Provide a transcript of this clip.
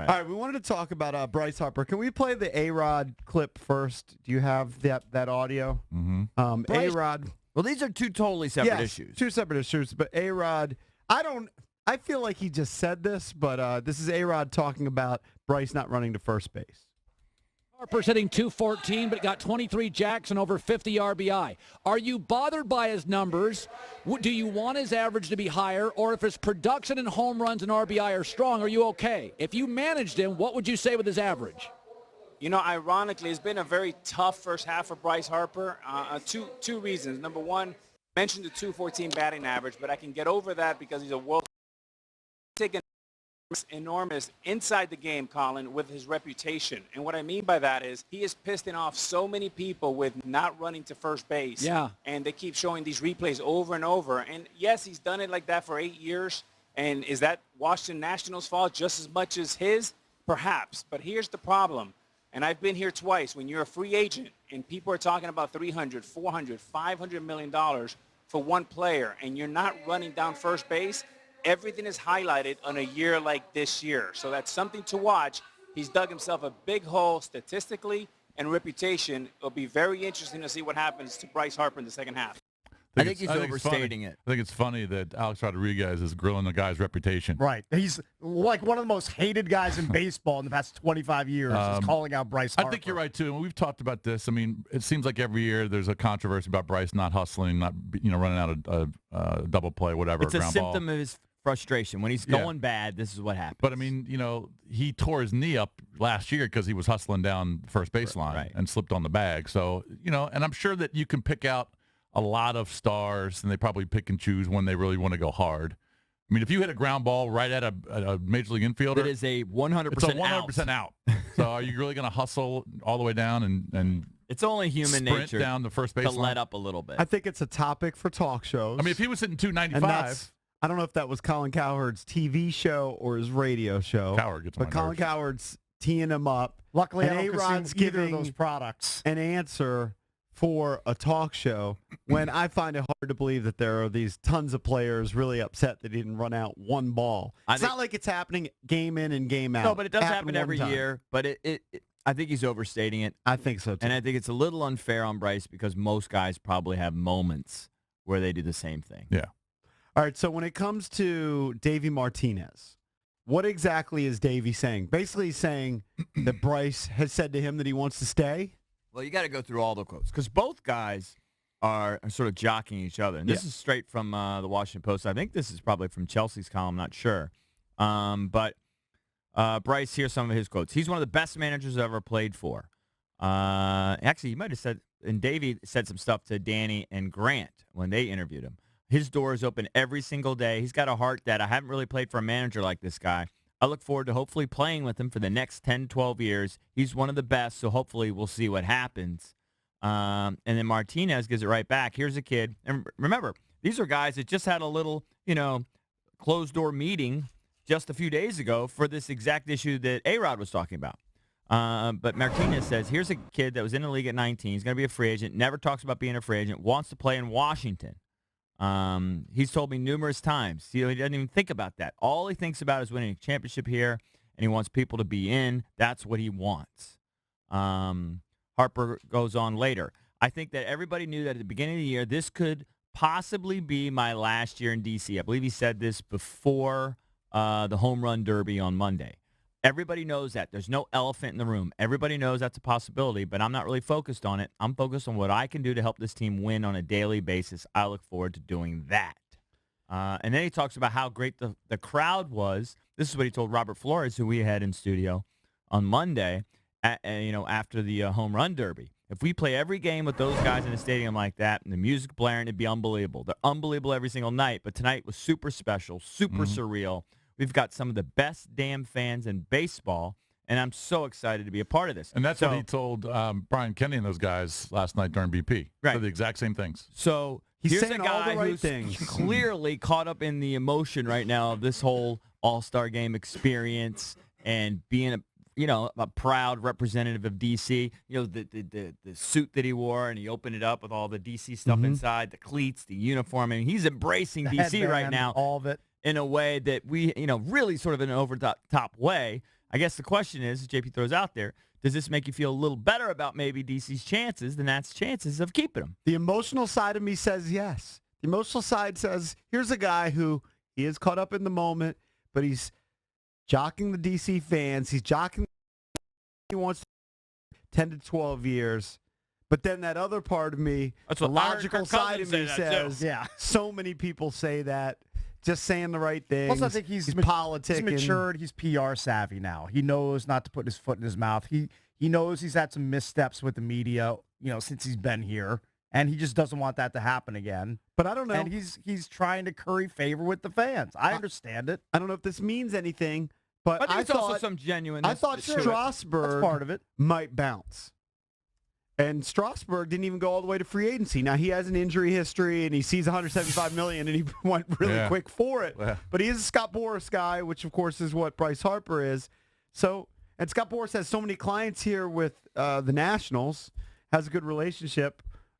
All right, we wanted to talk about Bryce Harper. Can we play the A-Rod clip first? Do you have that audio? Mm-hmm. A-Rod. Well, these are two totally separate issues. Two separate issues. But A-Rod, I feel like he just said this, but this is A-Rod talking about Bryce not running to first base. Harper's hitting .214, but got 23 jacks and over 50 RBI. Are you bothered by his numbers? Do you want his average to be higher? Or if his production and home runs and RBI are strong, are you okay? If you managed him, what would you say with his average? You know, ironically, it's been a very tough first half for Bryce Harper. Two reasons. Number one, I mentioned the .214 batting average, but I can get over that because he's a world taking enormous inside the game, Colin, with his reputation. And what I mean by that is he is pissing off so many people with not running to first base. Yeah. And they keep showing these replays over and over. And yes, he's done it like that for 8 years. And is that Washington Nationals' fault just as much as his? Perhaps. But here's the problem. And I've been here twice. When you're a free agent and people are talking about $300, $400, $500 million for one player and you're not running down first base, everything is highlighted on a year like this year. So that's something to watch. He's dug himself a big hole statistically and reputation. It'll be very interesting to see what happens to Bryce Harper in the second half. I think he's overstating it. I think it's funny that Alex Rodriguez is grilling the guy's reputation. Right. He's like one of the most hated guys in baseball in the past 25 years is calling out Bryce Harper. I think you're right, too. And we've talked about this. I mean, it seems like every year there's a controversy about Bryce not hustling, not running out a double play, whatever. It's a symptom of his frustration. When he's going bad, this is what happens. But, I mean, he tore his knee up last year because he was hustling down the first baseline and slipped on the bag. So, and I'm sure that you can pick out a lot of stars, and they probably pick and choose when they really want to go hard. I mean, if you hit a ground ball right at a major league infielder, it is a 100% it's a 100% out. So are you really going to hustle all the way down and it's only human nature down the first base to line? let up a little bit? I think it's a topic for talk shows. I mean, if he was hitting 295, I don't know if that was Colin Cowherd's TV show or his radio show. Cowherd gets on my Colin nerves. Cowherd's teeing him up. Luckily, and I don't A-Rod's consume either of giving those products. an answer for a talk show when I find it hard to believe that there are these tons of players really upset that he didn't run out one ball. It's not like it's happening game in and game out. No, but it does happen one every time. year. But I think he's overstating it. I think so, too. And I think it's a little unfair on Bryce because most guys probably have moments where they do the same thing. Yeah. All right, so when it comes to Davey Martinez, what exactly is Davey saying? Basically he's saying that Bryce has said to him that he wants to stay? Well, you got to go through all the quotes because both guys are sort of jockeying each other. And this is straight from the Washington Post. I think this is probably from Chelsea's column, not sure. But Bryce, here's some of his quotes. He's one of the best managers I've ever played for. Actually, he might have said, and Davey said some stuff to Danny and Grant when they interviewed him. His door is open every single day. He's got a heart that I haven't really played for a manager like this guy. I look forward to hopefully playing with him for the next 10, 12 years. He's one of the best, so hopefully we'll see what happens. And then Martinez gives it right back. Here's a kid. And remember, these are guys that just had a little, closed-door meeting just a few days ago for this exact issue that A-Rod was talking about. But Martinez says, here's a kid that was in the league at 19. He's going to be a free agent, never talks about being a free agent, wants to play in Washington. He's told me numerous times. He doesn't even think about that. All he thinks about is winning a championship here, and he wants people to be in. That's what he wants. Harper goes on later. I think that everybody knew that at the beginning of the year, this could possibly be my last year in D.C. I believe he said this before the home run derby on Monday. Everybody knows that. There's no elephant in the room. Everybody knows that's a possibility, but I'm not really focused on it. I'm focused on what I can do to help this team win on a daily basis. I look forward to doing that. And then he talks about how great the crowd was. This is what he told Robert Flores, who we had in studio on Monday, after the home run derby. If we play every game with those guys in a stadium like that and the music blaring, it'd be unbelievable. They're unbelievable every single night, but tonight was super special, super surreal. We've got some of the best damn fans in baseball, and I'm so excited to be a part of this. And that's what he told Brian Kenny and those guys last night during BP. Right. Said the exact same things. So He's here's saying a guy all the right who's things. clearly caught up in the emotion right now of this whole All-Star Game experience and being a proud representative of D.C. The suit that he wore, and he opened it up with all the D.C. stuff inside, the cleats, the uniform. I mean, he's embracing D.C. right now. All of it. In a way that we, really sort of in an over-the-top way. I guess the question is, JP throws out there, does this make you feel a little better about maybe DC's chances, the Nats' chances of keeping him? The emotional side of me says yes. The emotional side says, here's a guy who he is caught up in the moment, but he's jocking the DC fans. He's jocking. He wants 10 to 12 years. But then that other part of me, That's the what Aaron logical Kirk side of me Cousins say that too. says, Yeah. so many people say that. Just saying the right things. Plus, I think he's politicking. He's matured. He's PR savvy now. He knows not to put his foot in his mouth. He knows he's had some missteps with the media, since he's been here, and he just doesn't want that to happen again. But I don't know. And he's trying to curry favor with the fans. I understand it. I don't know if this means anything, but I think I it's also thought some genuineness. I thought to it. Strasburg That's part of it. might bounce. And Strasburg didn't even go all the way to free agency. Now, he has an injury history, and he sees $175 million, and he went really quick for it. Yeah. But he is a Scott Boras guy, which, of course, is what Bryce Harper is. And Scott Boras has so many clients here with the Nationals, has a good relationship.